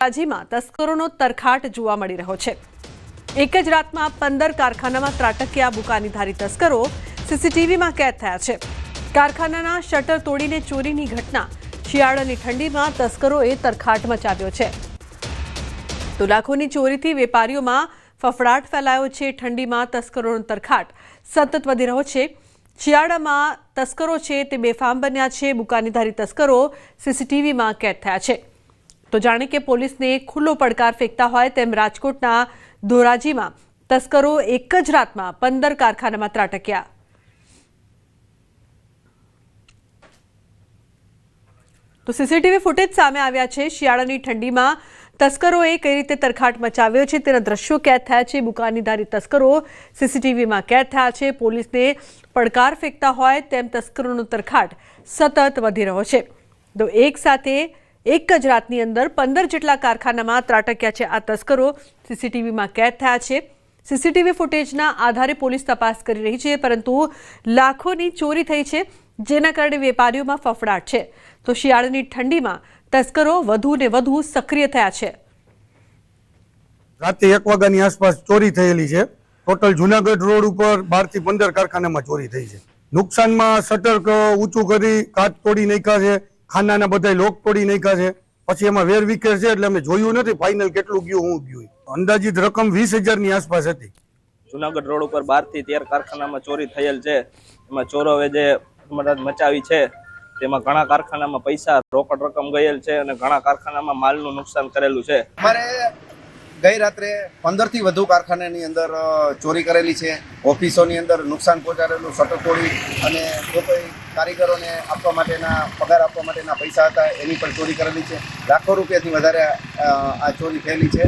ધોરાજીમાં તસ્કરોનો તરખાટ જોવા મળી રહ્યો છે। એક જ રાતમાં 15 કારખાનામાં ત્રાટક્યા બુકાનીધારી તસ્કરો સીસીટીવીમાં કેદ થયા છે। કારખાનાના શટર તોડીને ચોરીની ઘટના। શિયાળાની ઠંડીમાં તસ્કરોએ તરખાટ મચાવ્યો છે। તો લાખોની ચોરીથી વેપારીઓમાં ફફડાટ ફેલાયો છે। ઠંડીમાં તસ્કરોનો તરખાટ સતત વધી રહ્યો છે। શિયાળામાં તસ્કરો છે તે બેફામ બન્યા છે। બુકાનીધારી તસ્કરો સીસીટીવીમાં કેદ થયા છે। તો જાણે કે પોલીસને ખુલ્લો પડકાર ફેંકતા હોય તેમ રાજકોટના ધોરાજીમાં તસ્કરો એક જ રાતમાં 15 કારખાનામાં ત્રાટક્યા। તો સીસીટીવી ફૂટેજ સામે આવ્યા છે। શિયાળાની ઠંડીમાં તસ્કરોએ કઈ રીતે તરખાટ મચાવ્યો છે તેના દ્રશ્યો કેદ થયા છે। બુકાનીધારી તસ્કરો સીસીટીવીમાં કેદ થયા છે। પોલીસને પડકાર ફેંકતા હોય તેમ તસ્કરોનો તરખાટ સતત વધી રહ્યો છે। તો એક સાથે એક જ રાતની અંદર 15 જેટલા કારખાનામાં ત્રાટક્યા છે આ તસ્કરો। સીસીટીવીમાં કેદ થયા છે। સીસીટીવી ફૂટેજના આધારે પોલીસ તપાસ કરી રહી છે, પરંતુ લાખોની ચોરી થઈ છે, જેના કારણે વેપારીઓમાં ફફડાટ છે। તો શિયાળાની ઠંડીમાં તસ્કરો વધુ ને વધુ સક્રિય થયા છે। રાતે 1 વાગ્યાની આસપાસ ચોરી થયેલી છે। ટોટલ જુનાગઢ રોડ ઉપર 12 થી 15 કારખાનામાં ચોરી થઈ છે। નુકસાનમાં શટર ઊંચું કરી કાચ તોડી નાખ્યા છે। ખાનાના બધા લોક તોડી નાખ્યા છે। પછી એમાં વેરવિખેર છે એટલે અમે જોયું નથી ફાઇનલ કેટલું ગયું હું ગયું। અંદાજિત રકમ 20,000 ની આસપાસ હતી। જુનાગઢ રોડ ઉપર 12 થી 13 કારખાનામાં ચોરી થયેલ છે। એમાં ચોરોએ જે મચાવી છે તેમાં ઘણા કારખાનામાં પૈસા રોકડ રકમ ગયેલ છે અને ઘણા કારખાનામાં માલનું નુકસાન કરેલું છે। અમારે ગઈ રાત્રે 15 થી વધુ કારખાનાની અંદર ચોરી કરેલી છે। ઓફિસોની અંદર નુકસાન પહોંચાડેલું શટર તોડી અને જો કોઈ કારીગરોને આપવા માટેના પગાર આપવા માટેના પૈસા હતા એની પણ ચોરી કરેલી છે। લાખો રૂપિયાથી વધારે આ ચોરી થયેલી છે।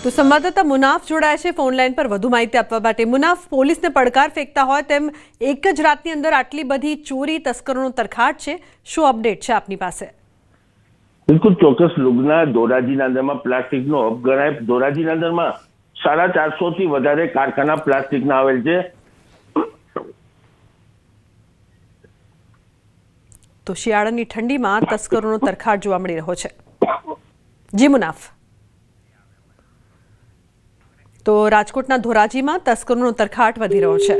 તો સંવાદદાતા મુનાફ જોડાય છે ફોન લાઈન પર વધુ માહિતી આપવા માટે। મુનાફ, પોલીસને પડકાર ફેંકતા હોય તેમ એક જ રાતની અંદર આટલી બધી ચોરી, તસ્કરોનો તરખાટ છે, શું અપડેટ છે આપની પાસે? બિલકુલ ચોક્કસ લુગના ધોરાજીના અંદરમાં પ્લાસ્ટિકનો હબ ગણાય। ધોરાજીના અંદરમાં 450 થી વધારે કારખાના પ્લાસ્ટિકના આવેલ છે। તો શિયાળાની ઠંડીમાં તસ્કરોનો તરખાટ જોવા મળી રહ્યો છે। જી મુનાફ, તો રાજકોટના ધોરાજીમાં તસ્કરોનો તરખાટ વધી રહ્યો છે।